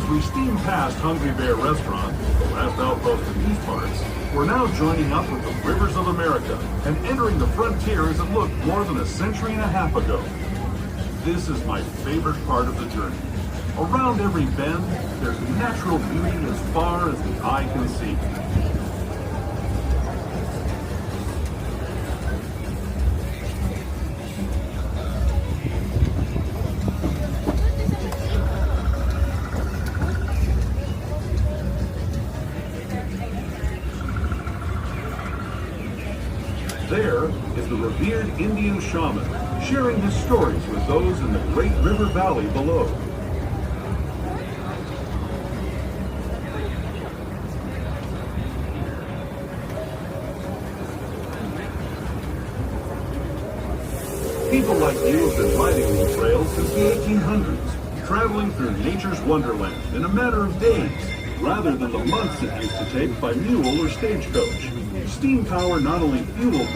As we steam past Hungry Bear Restaurant, the last outpost in these parts, we're now joining up with the rivers of America and entering the frontier as it looked more than a century and a half ago. This is my favorite part of the journey. Around every bend, there's natural beauty as far as the eye can see. There is the revered Indian shaman, sharing his stories with those in the great river valley below. People like you have been riding these rails since the 1800s, traveling through nature's wonderland in a matter of days, rather than the months it used to take by mule or stagecoach. Steam power not only fueled